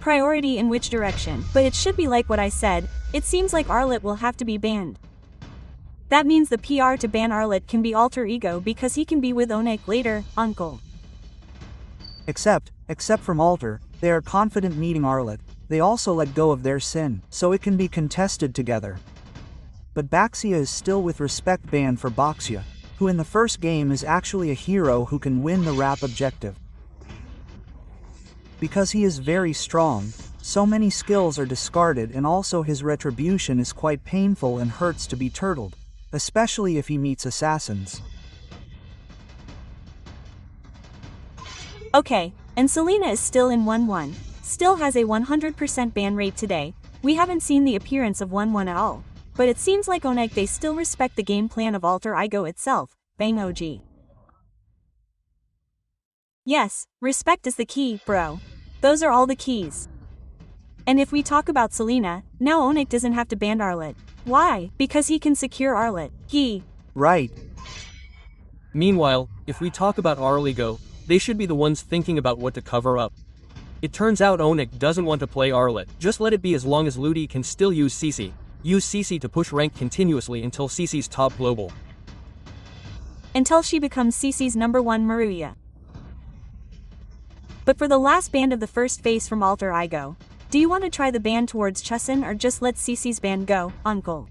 Priority in which direction? But it should be like what I said, it seems like Arlet will have to be banned. That means the PR to ban Arlet can be alter ego because he can be with ONIC later, uncle. Except from Alter, they are confident meeting Arlet, they also let go of their sin, so it can be contested together. But Baxia is still with respect banned for Baxia, who in the first game is actually a hero who can win the rap objective. Because he is very strong, so many skills are discarded and also his retribution is quite painful and hurts to be turtled, especially if he meets assassins. Okay, and Selena is still in 1-1, still has a 100% ban rate today, we haven't seen the appearance of 1-1 at all, but it seems like ONIC they still respect the game plan of alter ego itself, bang OG. Yes, respect is the key, bro. Those are all the keys. And if we talk about Selena, now ONIC doesn't have to ban Arlet. Why? Because he can secure Arlet. Right. Meanwhile, if we talk about Arligo, they should be the ones thinking about what to cover up. It turns out ONIC doesn't want to play Arlet, just let it be as long as Ludi can still use CC. Use CC to push rank continuously until CC's top global. Until she becomes CC's #1 Maruya. But for the last band of the first phase from alter ego, do you want to try the ban towards Chusin or just let CC's ban go, uncle?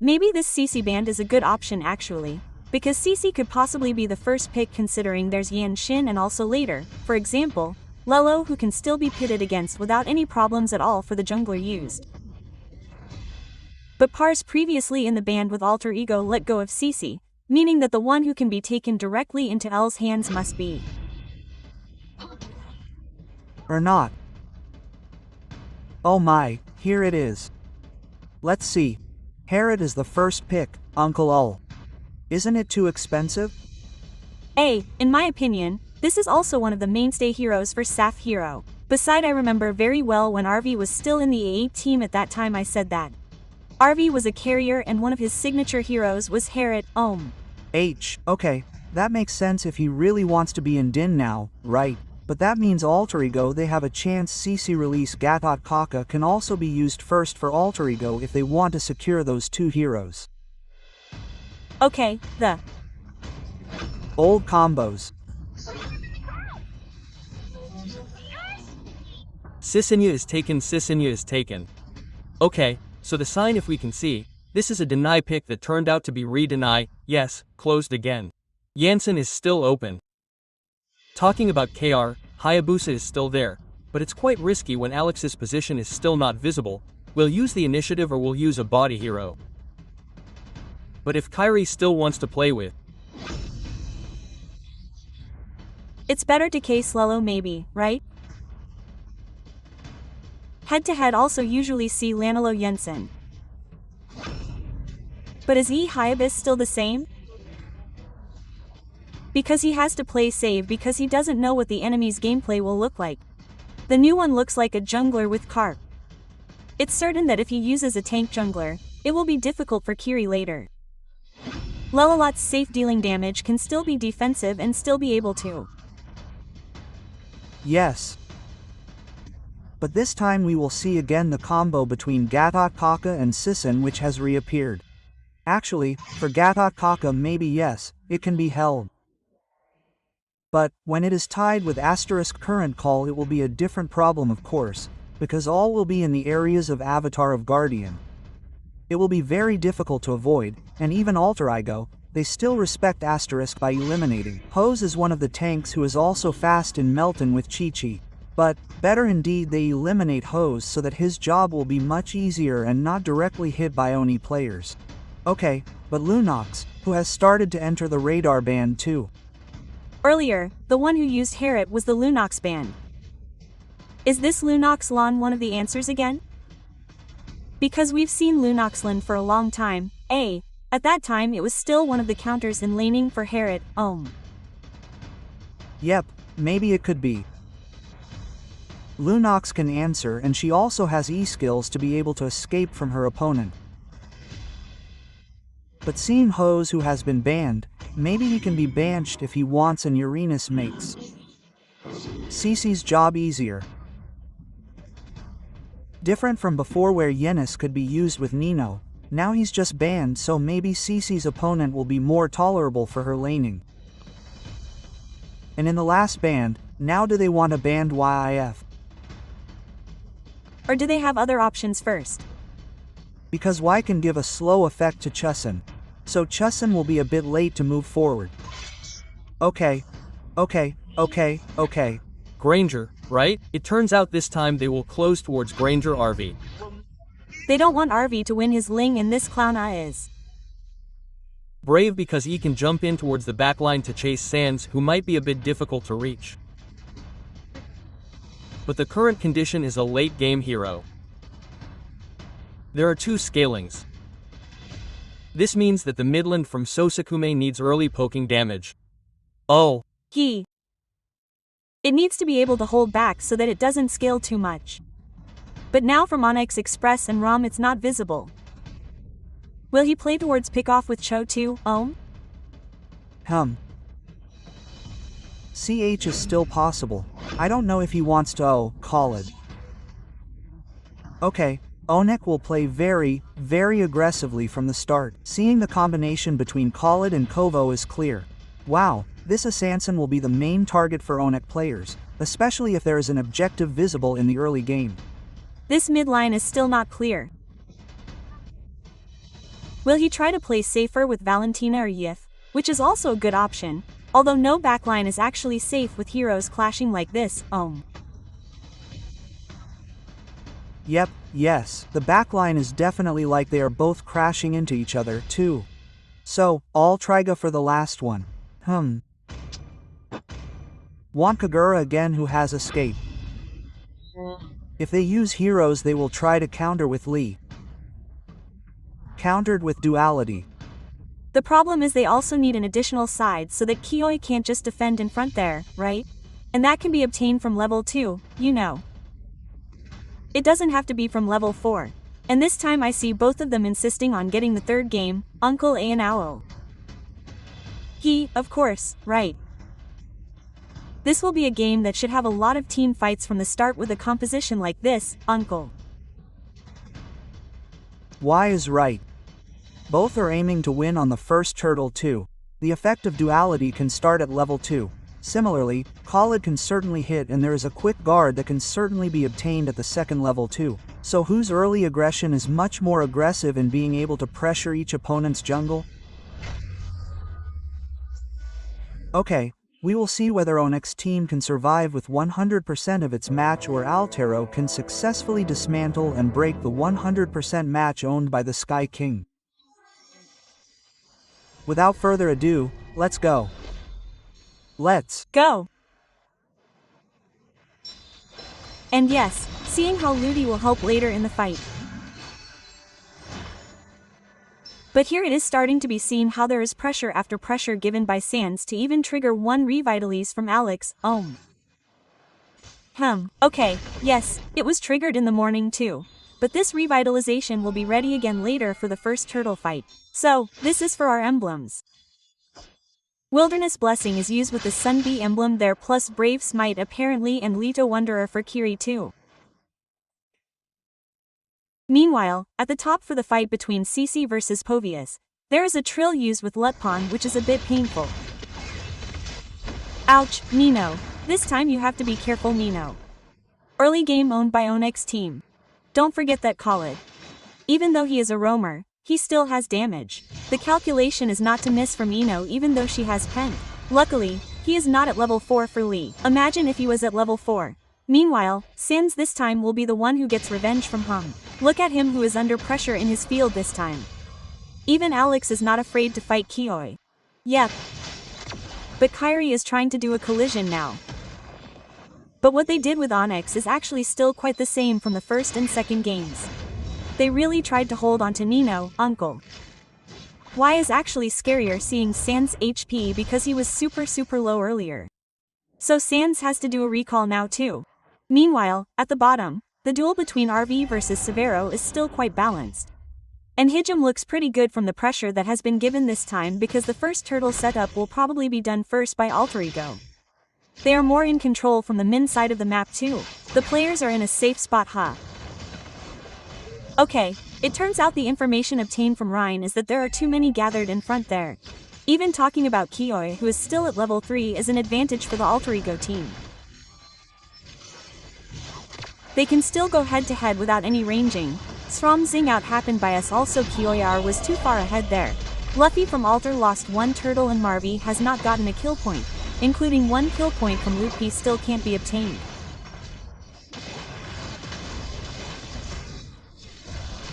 Maybe this CC band is a good option actually, because CC could possibly be the first pick considering there's Yan Shin and also later, for example, Lelo who can still be pitted against without any problems at all for the jungler used. But Pars previously in the band with alter ego let go of CC, meaning that the one who can be taken directly into L's hands must be. Or not. Oh my, here it is. Let's see. Herod is the first pick, Uncle Ul. Isn't it too expensive? In my opinion, this is also one of the mainstay heroes for Saf Hero. Beside I remember very well when RV was still in the A8 team at that time I said that. RV was a carrier and one of his signature heroes was Herod, Okay, that makes sense if he really wants to be in Din now, right? But that means alter ego they have a chance CC release Gatot Kaka can also be used first for alter ego if they want to secure those two heroes. Okay, the old combos. Sisinya is taken. Okay, so the sign if we can see, this is a deny pick that turned out to be re-deny, yes, closed again. Janssen is still open. Talking about KR, Hayabusa is still there, but it's quite risky when Alex's position is still not visible. We'll use the initiative or we'll use a body hero. But if Kyrie still wants to play with, it's better to case Lelo maybe, right? Head-to-head also usually see Lanilo Jensen. But is Hayabus still the same? Because he has to play save because he doesn't know what the enemy's gameplay will look like. The new one looks like a jungler with Carp. It's certain that if he uses a tank jungler, it will be difficult for Kiri later. Lelolot's safe dealing damage can still be defensive and still be able to. Yes. But this time we will see again the combo between Gatot Kaka and Sisson which has reappeared. Actually, for Gatot Kaka maybe yes, it can be held. But, when it is tied with asterisk current call it will be a different problem of course, because all will be in the areas of Avatar of Guardian. It will be very difficult to avoid, and even alter ego, they still respect asterisk by eliminating. Hose is one of the tanks who is also fast in Melton with Chi-Chi. But, better indeed they eliminate Hose so that his job will be much easier and not directly hit by Oni players. Okay, but Lunox, who has started to enter the radar band too. Earlier, the one who used Herod was the Lunox band. Is this Lunox Lon one of the answers again? Because we've seen Lunoxland for a long time, at that time it was still one of the counters in laning for Herod, Yep, maybe it could be. Lunox can answer and she also has E-skills to be able to escape from her opponent. But seeing Hose who has been banned, maybe he can be banished if he wants and Uranus makes. Cece's job easier. Different from before where Yenis could be used with Nino, now he's just banned, so maybe Cece's opponent will be more tolerable for her laning. And in the last band, now do they want to ban YIF? Or do they have other options first? Because Y can give a slow effect to Chusin, so Chusin will be a bit late to move forward. Okay. Granger, right? It turns out this time they will close towards Granger RV. They don't want RV to win his Ling, and this clown is Brave because he can jump in towards the backline to chase Sans, who might be a bit difficult to reach. But the current condition is a late game hero. There are two scalings. This means that the midland from Sosakume needs early poking damage. Oh. It needs to be able to hold back so that it doesn't scale too much. But now from Onyx Express and ROM it's not visible. Will he play towards pick off with Cho too? CH is still possible. I don't know if he wants to call it. Okay, ONIC will play very aggressively from the start. Seeing the combination between Khalid and Kovo is clear. Wow, this assassin will be the main target for ONIC players, especially if there is an objective visible in the early game. This midline is still not clear. Will he try to play safer with Valentina or Yif, which is also a good option, although no backline is actually safe with heroes clashing like this. Yep, yes, the backline is definitely like they are both crashing into each other too. So, all Triga for the last one. Want Kagura again, who has escape. If they use heroes they will try to counter with Lee. Countered with duality. The problem is they also need an additional side so that Kioi can't just defend in front there, right? And that can be obtained from level 2, you know. It doesn't have to be from level 4. And this time I see both of them insisting on getting the third game, Uncle A and Ao. Of course, right. This will be a game that should have a lot of team fights from the start with a composition like this, Uncle. Y is right. Both are aiming to win on the first turtle too. The effect of duality can start at level 2. Similarly, Khalid can certainly hit, and there is a quick guard that can certainly be obtained at the second level too. So whose early aggression is much more aggressive in being able to pressure each opponent's jungle? Okay, we will see whether ONIC's team can survive with 100% of its match, or Altero can successfully dismantle and break the 100% match owned by the Sky King. Without further ado, let's go. Let's go! And yes, seeing how Ludi will help later in the fight. But here it is starting to be seen how there is pressure after pressure given by Sans to even trigger one revitalize from Alex. Okay, yes, it was triggered in the morning too. But this revitalization will be ready again later for the first turtle fight. So, this is for our emblems. Wilderness Blessing is used with the Sun Bee emblem there, plus Brave Smite apparently, and Leto Wanderer for Kiri too. Meanwhile, at the top for the fight between Cece versus Povius, there is a trill used with Lutpon, which is a bit painful. Ouch, Nino. This time you have to be careful, Nino. Early game owned by ONIC's team. Don't forget that Khalid. Even though he is a roamer, he still has damage. The calculation is not to miss from Ino even though she has pen. Luckily, he is not at level 4 for Lee. Imagine if he was at level 4. Meanwhile, Sans this time will be the one who gets revenge from Hum. Look at him, who is under pressure in his field this time. Even Alex is not afraid to fight Kioi. Yep. But Kyrie is trying to do a collision now. But what they did with Onyx is actually still quite the same from the first and second games. They really tried to hold on to Nino, Uncle. Y is actually scarier seeing Sans HP because he was super low earlier. So Sans has to do a recall now too. Meanwhile, at the bottom, the duel between RV versus Severo is still quite balanced. And Hijum looks pretty good from the pressure that has been given this time, because the first turtle setup will probably be done first by Alter Ego. They are more in control from the min side of the map too. The players are in a safe spot, huh? Okay, it turns out the information obtained from Rhine is that there are too many gathered in front there. Even talking about Kioi, who is still at level 3, is an advantage for the alter ego team. They can still go head to head without any ranging. Srom zing out happened by us, also Kioyar was too far ahead there. Luffy from Alter lost 1 turtle and Marvy has not gotten a kill point, including 1 kill point from Luffy still can't be obtained.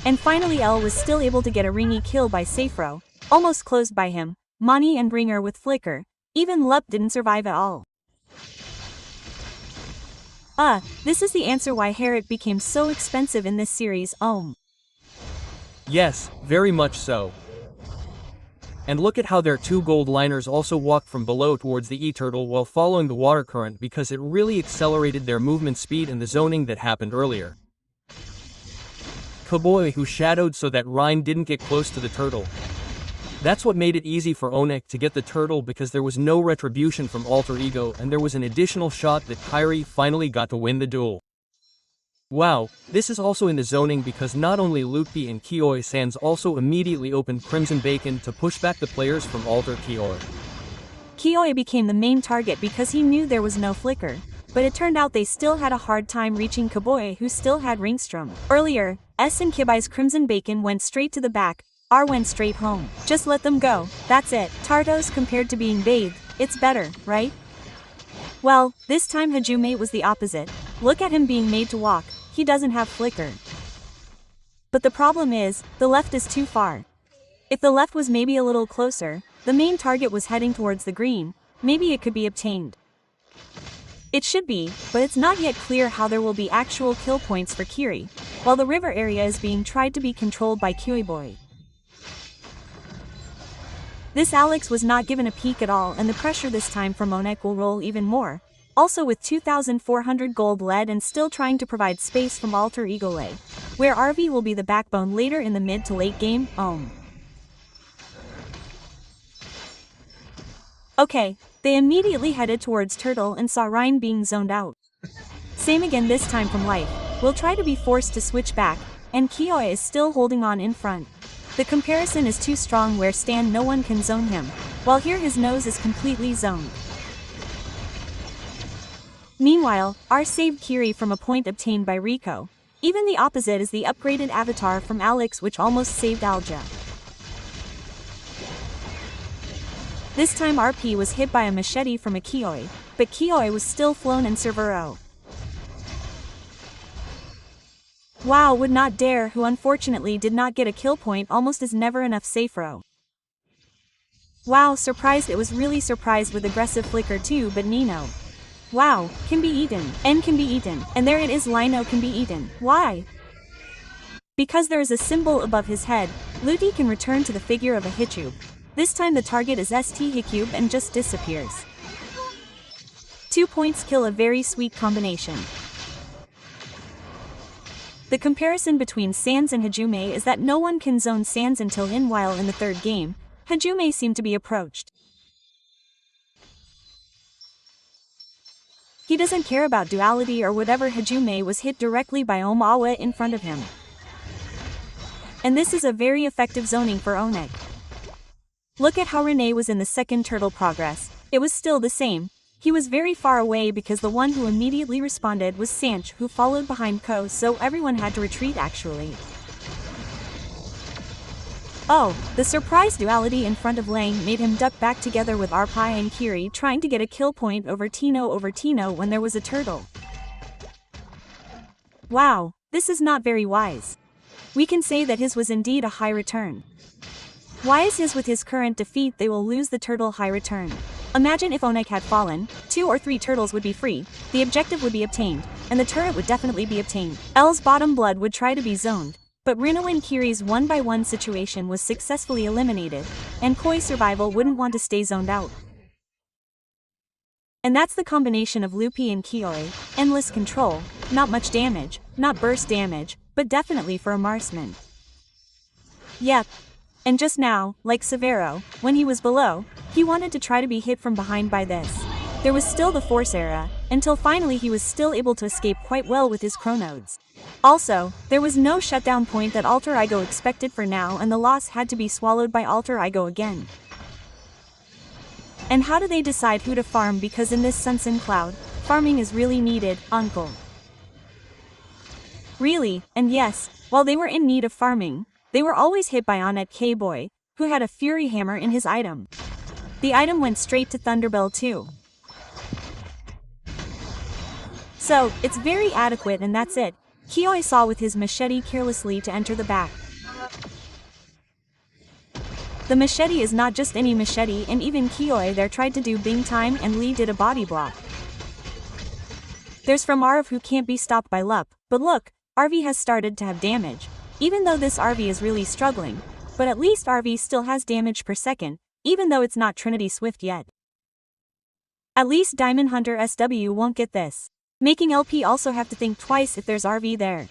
And finally L was still able to get a ringy kill by Safro, almost closed by him, Mani and Ringer with Flicker. Even Lup didn't survive at all. This is the answer why Herrick became so expensive in this series, Yes, very much so. And look at how their 2 gold liners also walked from below towards the E-Turtle while following the water current, because it really accelerated their movement speed and the zoning that happened earlier. Cowboy who shadowed so that Rhine didn't get close to the turtle. That's what made it easy for ONIC to get the turtle, because there was no retribution from Alter Ego and there was an additional shot that Kyrie finally got to win the duel. Wow, this is also in the zoning because not only Luffy and Kioi Sans also immediately opened Crimson Bacon to push back the players from Alter Kioi. Kioi became the main target because he knew there was no flicker, but it turned out they still had a hard time reaching Cowboy, who still had Ringstrom. Earlier, S and Kibai's Crimson Bacon went straight to the back, R went straight home. Just let them go, that's it. Tartos compared to being bathed, it's better, right? Well, this time Hajime was the opposite. Look at him being made to walk, he doesn't have flicker. But the problem is, the left is too far. If the left was maybe a little closer, the main target was heading towards the green, maybe it could be obtained. It should be, but it's not yet clear how there will be actual kill points for Kiri, while the river area is being tried to be controlled by Kyoiboy. This Alex was not given a peek at all, and the pressure this time from ONIC will roll even more. Also with 2,400 gold lead and still trying to provide space from Alter Ego Lay, where RV will be the backbone later in the mid to late game, Okay, they immediately headed towards Turtle and saw Rhine being zoned out. Same again this time from Life, will try to be forced to switch back, and Kioi is still holding on in front. The comparison is too strong where Stan no one can zone him, while here his nose is completely zoned. Meanwhile, R saved Kiri from a point obtained by Rico. Even the opposite is the upgraded avatar from Alex, which almost saved Alja. This time RP was hit by a machete from a Kioi, but Kioi was still flown in Servero. Wow, would not dare, who unfortunately did not get a kill point, almost is never enough Safro. Wow, surprised, it was really surprised with aggressive flicker too, but Nino. Wow, can be eaten, N can be eaten, and there it is, Lino can be eaten. Why? Because there is a symbol above his head, Luti can return to the figure of a Hitube. This time the target is ST Hitube and just disappears. 2 points kill, a very sweet combination. The comparison between Sans and Hajime is that no one can zone Sans until in, while in the third game, Hajime seemed to be approached. He doesn't care about duality or whatever. Hajime was hit directly by Omawa in front of him. And this is a very effective zoning for ONIC. Look at how Renee was in the second turtle progress, it was still the same. He was very far away because the one who immediately responded was Sanch, who followed behind Ko, so everyone had to retreat actually. Oh, the surprise duality in front of Lang made him duck back together with Arpai and Kiri trying to get a kill point over Tino when there was a turtle. Wow, this is not very wise. We can say that his was indeed a high return. Wise is with his current defeat they will lose the turtle high return. Imagine if ONIC had fallen, 2 or 3 turtles would be free, the objective would be obtained, and the turret would definitely be obtained. L's bottom blood would try to be zoned, but Rino and Kiri's 1-by-1 situation was successfully eliminated, and Koi survival wouldn't want to stay zoned out. And that's the combination of Lupi and Kioi, endless control, not much damage, not burst damage, but definitely for a marksman. Yep. And just now, like Severo, when he was below, he wanted to try to be hit from behind by this. there was still the Force era, until finally he was still able to escape quite well with his chronodes. Also, there was no shutdown point that Alter Ego expected for now, and the loss had to be swallowed by Alter Ego again. And how do they decide who to farm, because in this Sunsen Cloud, farming is really needed, uncle? Really, and yes, while they were in need of farming, they were always hit by ONIC K-Boy, who had a Fury Hammer in his item. The item went straight to Thunderbell too. So, it's very adequate, and that's it. Kioi saw with his machete carelessly to enter the back. The machete is not just any machete, and even Kioi there tried to do Bing time and Lee did a body block. There's from Arv who can't be stopped by Lup, but look, RV has started to have damage. Even though this RV is really struggling, but at least RV still has damage per second, even though it's not Trinity Swift yet. At least Diamond Hunter SW won't get this. Making LP also have to think twice if there's RV there.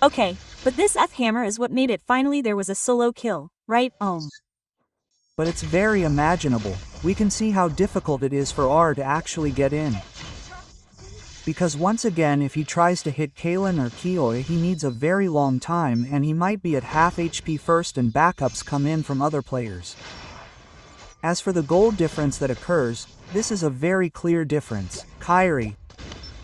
Okay, but this F hammer is what made it finally there was a solo kill, right? But it's very imaginable. We can see how difficult it is for R to actually get in. Because once again, if he tries to hit Kalen or Kioi, he needs a very long time, and he might be at half HP first and backups come in from other players. As for the gold difference that occurs, this is a very clear difference. Kyrie.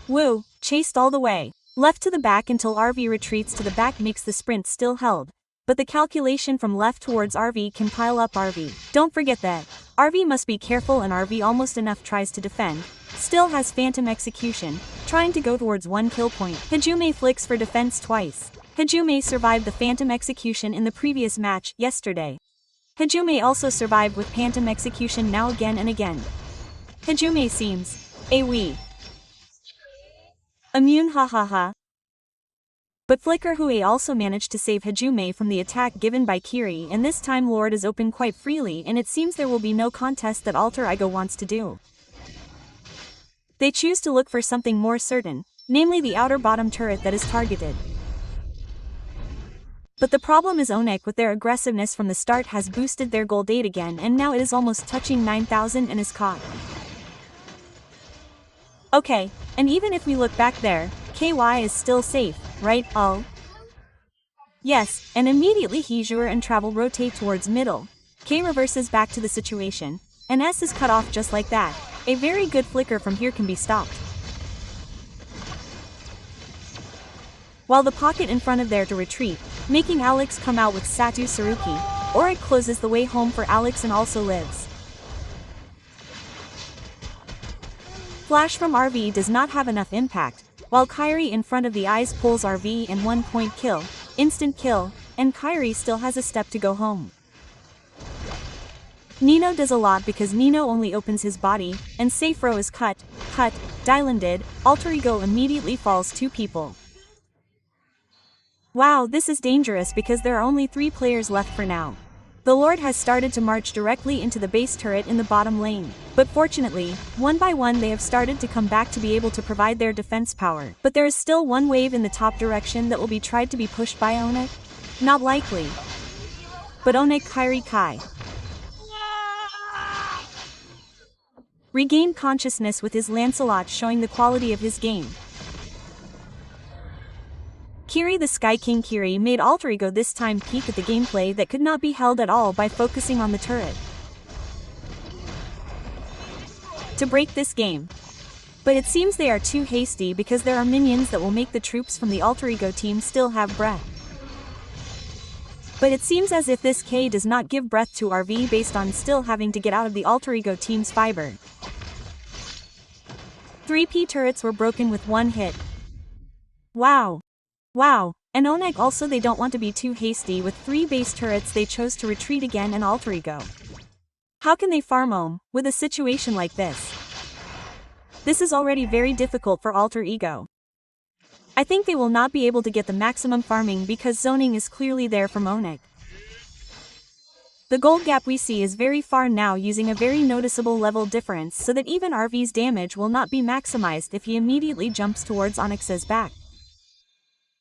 Woo, chased all the way. Left to the back until RV retreats to the back makes the sprint still held. But the calculation from left towards RV can pile up RV. Don't forget that. RV must be careful, and RV almost enough tries to defend. Still has Phantom Execution, trying to go towards 1 kill point. Hajime flicks for defense twice. Hajime survived the Phantom Execution in the previous match, yesterday. Hajime also survived with Phantom Execution now again and again. Hajime seems wee immune, hahaha. But Flicker Hui also managed to save Hajime from the attack given by Kiri, and this time Lord is open quite freely, and it seems there will be no contest that Alter Ego wants to do. They choose to look for something more certain, namely the outer bottom turret that is targeted. But the problem is ONIC with their aggressiveness from the start has boosted their gold 8 again, and now it is almost touching 9,000 and is caught. Okay, and even if we look back there, KY is still safe, right? Yes, and immediately Hejur and Travel rotate towards middle. K reverses back to the situation, and S is cut off just like that. A very good flicker from here can be stopped. While the pocket in front of there to retreat, making Alex come out with Satu Saruki, Oric closes the way home for Alex and also lives. Flash from RV does not have enough impact, while Kyrie in front of the eyes pulls RV and 1 point kill, instant kill, and Kyrie still has a step to go home. Nino does a lot because Nino only opens his body, and Safro is cut, Dylan did, Alter Ego immediately falls 2 people. Wow, this is dangerous because there are only 3 players left for now. The Lord has started to march directly into the base turret in the bottom lane, but fortunately, one by one they have started to come back to be able to provide their defense power. But there is still one wave in the top direction that will be tried to be pushed by ONIC? Not likely. But ONIC Kyrie Kai regained consciousness with his Lancelot, showing the quality of his game. Kiri the Sky King Kiri made Alter Ego this time peek at the gameplay that could not be held at all by focusing on the turret to break this game. But it seems they are too hasty because there are minions that will make the troops from the Alter Ego team still have breath. But it seems as if this K does not give breath to RV based on still having to get out of the Alter Ego team's fiber. 3 P turrets were broken with 1 hit. Wow, and ONIC also they don't want to be too hasty with 3 base turrets, they chose to retreat again and Alter Ego. How can they farm home with a situation like this? This is already very difficult for Alter Ego. I think they will not be able to get the maximum farming because zoning is clearly there from ONIC. The gold gap we see is very far now, using a very noticeable level difference so that even RV's damage will not be maximized if he immediately jumps towards Onyx's back.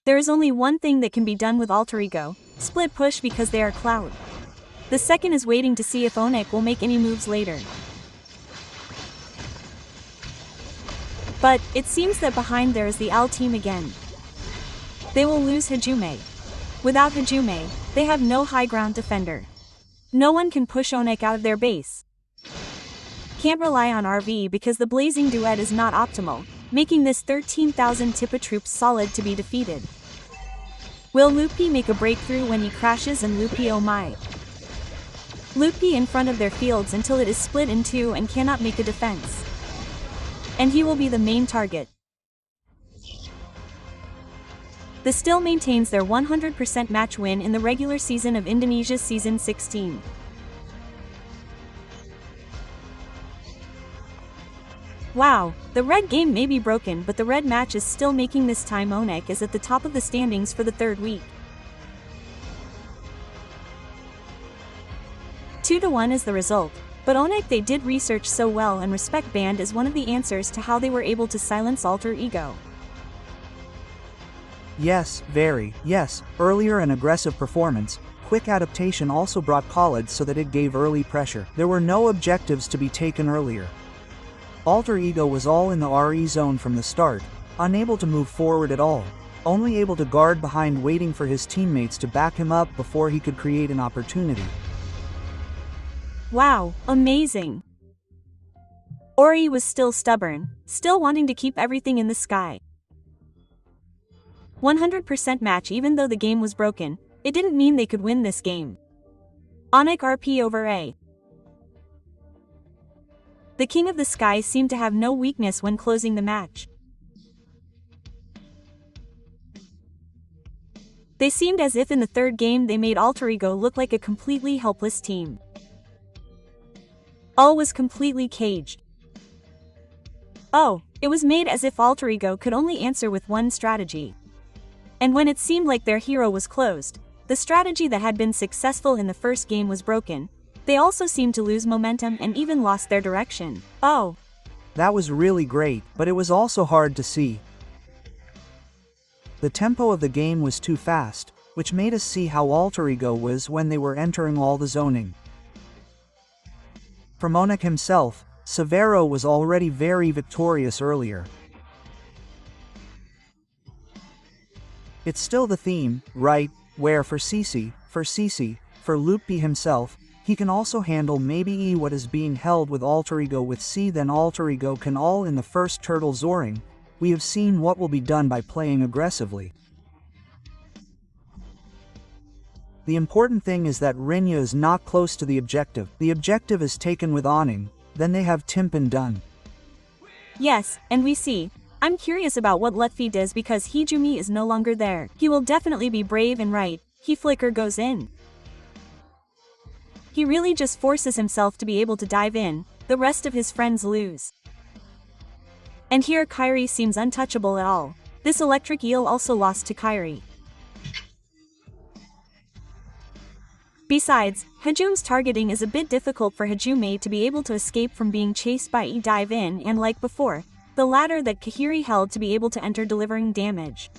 There is only one thing that can be done with Alter Ego, split push because they are Cloud. The second is waiting to see if ONIC will make any moves later. But, it seems that behind there is the L team again. They will lose Hajime. Without Hajime, they have no high ground defender. No one can push ONIC out of their base. Can't rely on RV because the blazing duet is not optimal, making this 13,000 Tippa troops solid to be defeated. Will Lupi make a breakthrough when he crashes and Lupi oh my. Lupi in front of their fields until it is split in two and cannot make a defense. And he will be the main target. The still maintains their 100% match win in the regular season of Indonesia's Season 16. Wow, the red game may be broken, but the red match is still making this time. ONIC is at the top of the standings for the third week. 2-1 is the result, but ONIC they did research so well, and respect band is one of the answers to how they were able to silence alter ego. Yes, very, yes, earlier and aggressive performance. Quick adaptation also brought college so that it gave early pressure. There were no objectives to be taken earlier. Alter ego was all in the RE zone from the start, unable to move forward at all, only able to guard behind waiting for his teammates to back him up before he could create an opportunity. Wow, amazing! Ori was still stubborn, still wanting to keep everything in the sky. 100% match. Even though the game was broken, it didn't mean they could win this game. ONIC RP over A. The King of the Sky seemed to have no weakness when closing the match. They seemed as if in the third game they made alter ego look like a completely helpless team. All was completely caged. Oh, it was made as if alter ego could only answer with one strategy. And when it seemed like their hero was closed, the strategy that had been successful in the first game was broken. They also seemed to lose momentum and even lost their direction. Oh. That was really great, but it was also hard to see. The tempo of the game was too fast, which made us see how alter ego was when they were entering all the zoning. For ONIC himself, Severo was already very victorious earlier. It's still the theme, right, where for Cici, for Lupi himself, he can also handle maybe E what is being held with alter ego with C, then alter ego can all in the first turtle Zoring. We have seen what will be done by playing aggressively. The important thing is that Rinya is not close to the objective. The objective is taken with Awning, then they have Timpan done. Yes, and we see. I'm curious about what Lutfi does because Hijumi is no longer there. He will definitely be brave and right. He flicker goes in. He really just forces himself to be able to dive in, the rest of his friends lose. And here Kairi seems untouchable at all. This electric eel also lost to Kairi. Besides, Hajume's targeting is a bit difficult for Hajume to be able to escape from being chased by E dive in and like before, the ladder that Kahiri held to be able to enter delivering damage.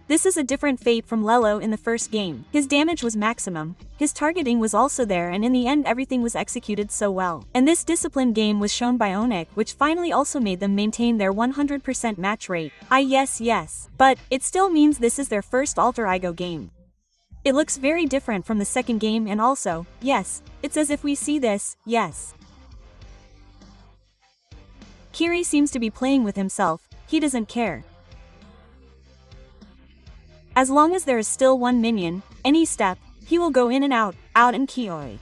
This is a different fate from Lelo in the first game. His damage was maximum, his targeting was also there, and in the end everything was executed so well. And this disciplined game was shown by ONIC, which finally also made them maintain their 100% match rate. Yes. But, it still means this is their first alter ego game. It looks very different from the second game, and also, yes, it's as if we see this, yes. Kiri seems to be playing with himself, he doesn't care. As long as there is still one minion, any step, he will go in and out and Kioi.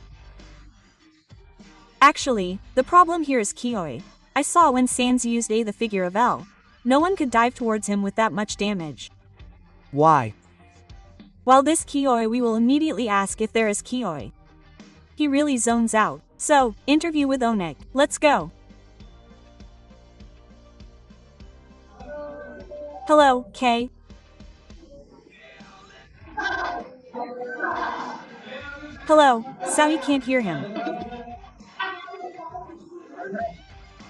Actually, the problem here is Kioi. I saw when Sans used A the figure of L. No one could dive towards him with that much damage. Why? While this Kioi we will immediately ask if there is Kioi. He really zones out. So, interview with ONIC, let's go. Hello, Kay. Hello, Sawi can't hear him.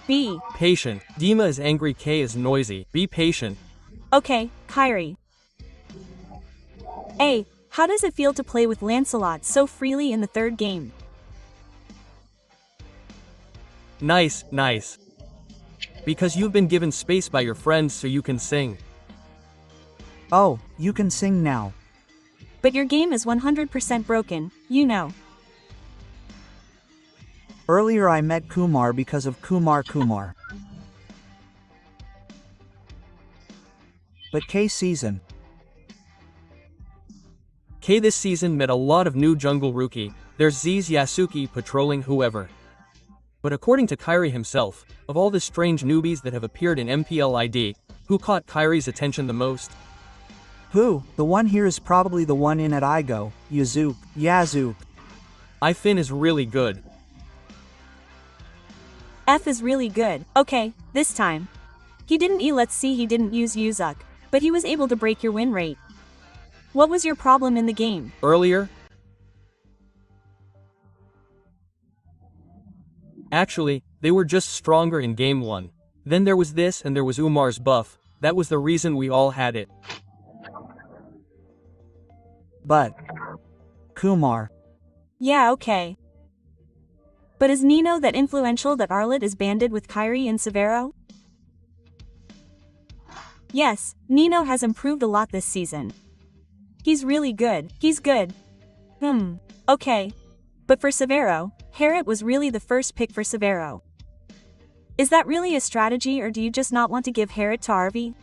B. Patient. Dima is angry, K is noisy. Be patient. Okay, Kairi. A. How does it feel to play with Lancelot so freely in the third game? Nice. Because you've been given space by your friends so you can sing. Oh, you can sing now. But your game is 100% broken, you know. Earlier I met Kumar because of Kumar. But K season. K this season met a lot of new jungle rookie. There's Z's Yasuki patrolling whoever. But according to Kyrie himself, of all the strange newbies that have appeared in MPL ID, who caught Kyrie's attention the most? Who? The one here is probably the one in at Igo, Yazoo. Ifin is really good. F is really good. Okay, this time. He didn't he didn't use Yuzuk, but he was able to break your win rate. What was your problem in the game? Earlier? Actually, they were just stronger in game 1. Then there was this and there was Umar's buff. That was the reason we all had it. But Kumar. Yeah, okay. But is Nino that influential that Arlet is banded with Kyrie and Severo? Yes, Nino has improved a lot this season. He's really good, he's good. Okay. But for Severo, Harriet was really the first pick for Severo. Is that really a strategy or do you just not want to give Harriet to Arvi?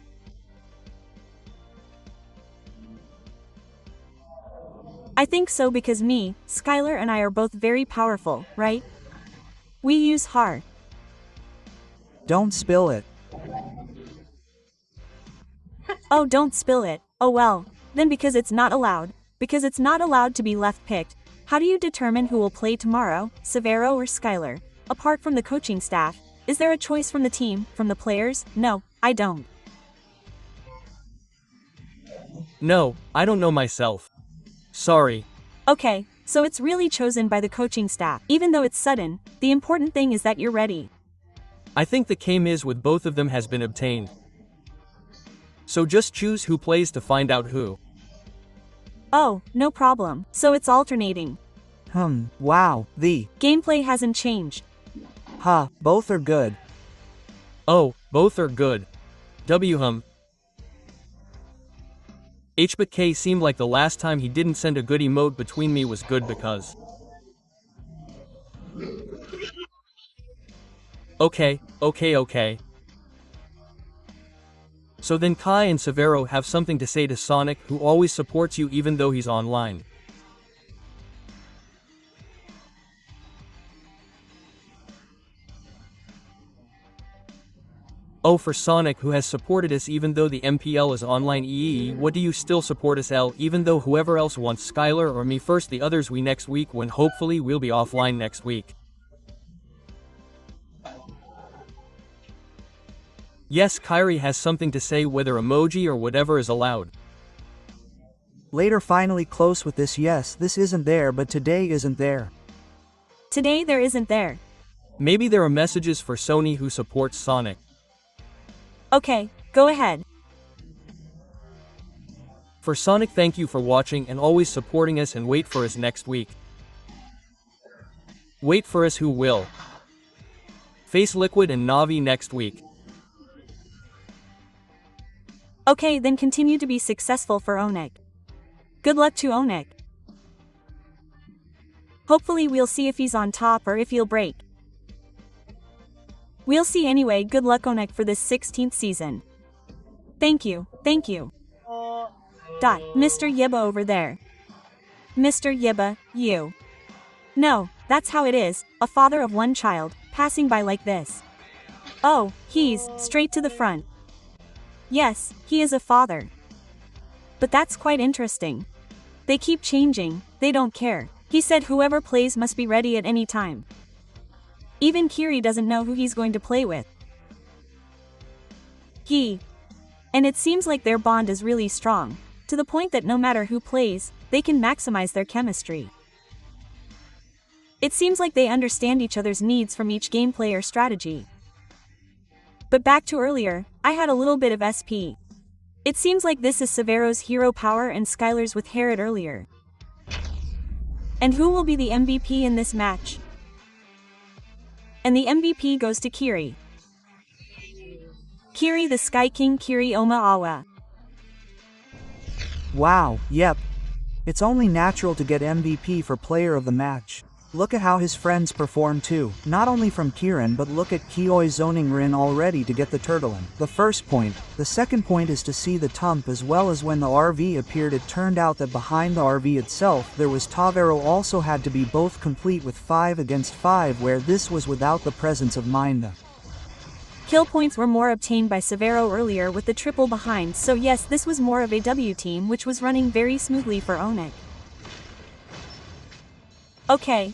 I think so because me, Skylar and I are both very powerful, right? We use hard. Don't spill it. Oh, don't spill it. Oh well, then because it's not allowed to be left picked, how do you determine who will play tomorrow, Severo or Skylar? Apart from the coaching staff, is there a choice from the team, from the players? No, I don't. No, I don't know myself. Sorry. Okay, so it's really chosen by the coaching staff. Even though it's sudden, the important thing is that you're ready. I think the K-Miz with both of them has been obtained. So just choose who plays to find out who. Oh, no problem. So it's alternating. Wow, the gameplay hasn't changed. Both are good. Oh, both are good. H but K seemed like the last time he didn't send a good emote between me was good because. Okay. So then Kai and Severo have something to say to Sonic, who always supports you even though he's online. Oh, for Sonic, who has supported us even though the MPL is online. What do you still support us, L, even though whoever else wants Skylar or me first, the others we next week when hopefully we'll be offline next week. Yes, Kyrie has something to say, whether emoji or whatever is allowed. Later finally close with this. Yes, this isn't there, but today isn't there. Today there isn't there. Maybe there are messages for Sony who supports Sonic. Okay, go ahead. For Sonic, thank you for watching and always supporting us, and wait for us next week. Wait for us who will. Face Liquid and Navi next week. Okay, then continue to be successful for ONIC. Good luck to ONIC. Hopefully we'll see if he's on top or if he'll break. We'll see anyway. Good luck ONIC for this 16th season. Thank you. Mr. Yibba over there. Mr. Yibba, you. No, that's how it is, a father of one child, passing by like this. Oh, he's straight to the front. Yes, he is a father. But that's quite interesting. They keep changing, they don't care. He said whoever plays must be ready at any time. Even Kiri doesn't know who he's going to play with. And it seems like their bond is really strong, to the point that no matter who plays, they can maximize their chemistry. It seems like they understand each other's needs from each gameplay or strategy. But back to earlier, I had a little bit of SP. It seems like this is Severo's hero power and Skylar's with Harriet earlier. And who will be the MVP in this match? And the MVP goes to Kiri. Kiri the Sky King Kiri Oma Awa. Wow, yep. It's only natural to get MVP for player of the match. Look at how his friends perform too. Not only from Kiran, but look at Kioi zoning Rin already to get the turtle in. The first point. The second point is to see the tump as well as when the RV appeared. It turned out that behind the RV itself there was Tavero also had to be both complete with 5 against 5, where this was without the presence of Minda. Kill points were more obtained by Severo earlier with the triple behind, so yes, this was more of a W team which was running very smoothly for ONIC. Okay.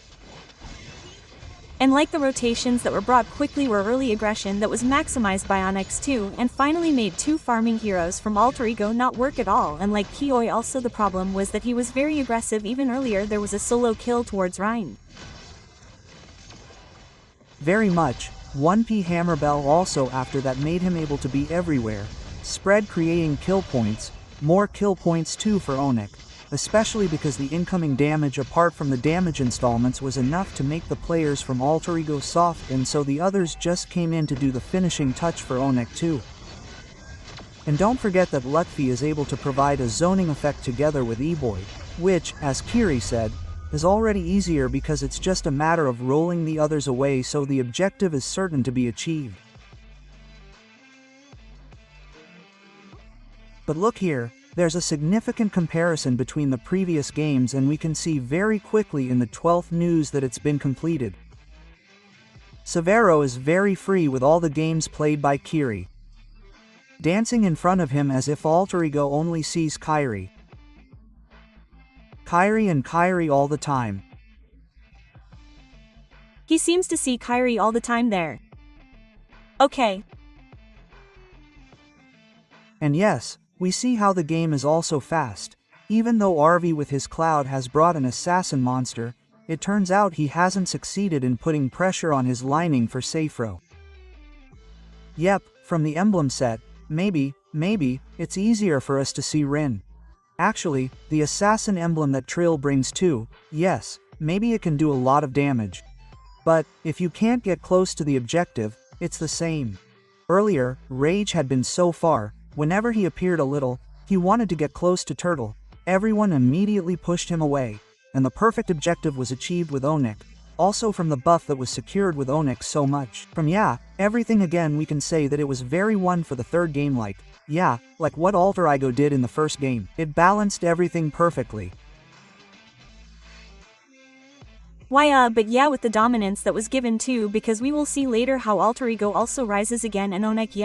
And like the rotations that were brought quickly were early aggression that was maximized by Onyx 2 and finally made 2 farming heroes from Alter Ego not work at all, and like Kioi also the problem was that he was very aggressive. Even earlier there was a solo kill towards Rhine. Very much. 1P Hammerbell also after that made him able to be everywhere, spread creating kill points, more kill points too for ONIC. Especially because the incoming damage apart from the damage installments was enough to make the players from Alter Ego soft, and so the others just came in to do the finishing touch for ONIC too. And don't forget that Lutfi is able to provide a zoning effect together with E-Boy, which, as Kiri said, is already easier because it's just a matter of rolling the others away, so the objective is certain to be achieved. But look here. There's a significant comparison between the previous games, and we can see very quickly in the 12th news that it's been completed. Severo is very free with all the games played by Kiri, dancing in front of him as if Alter Ego only sees Kyrie. Kyrie all the time. He seems to see Kyrie all the time there. Okay. And yes, we see how the game is also fast. Even though RV with his cloud has brought an assassin monster, it turns out he hasn't succeeded in putting pressure on his lining for Safro. Yep, from the emblem set, maybe, it's easier for us to see Rin. Actually, the assassin emblem that Trill brings too, yes, maybe it can do a lot of damage. But, if you can't get close to the objective, it's the same. Earlier, Rage had been so far. Whenever he appeared a little, he wanted to get close to Turtle. Everyone immediately pushed him away, and the perfect objective was achieved with ONIC. Also from the buff that was secured with ONIC so much. From everything again we can say that it was very one for the third game, like what Alter Ego did in the first game. It balanced everything perfectly. But with the dominance that was given too, because we will see later how Alter Ego also rises again and ONIC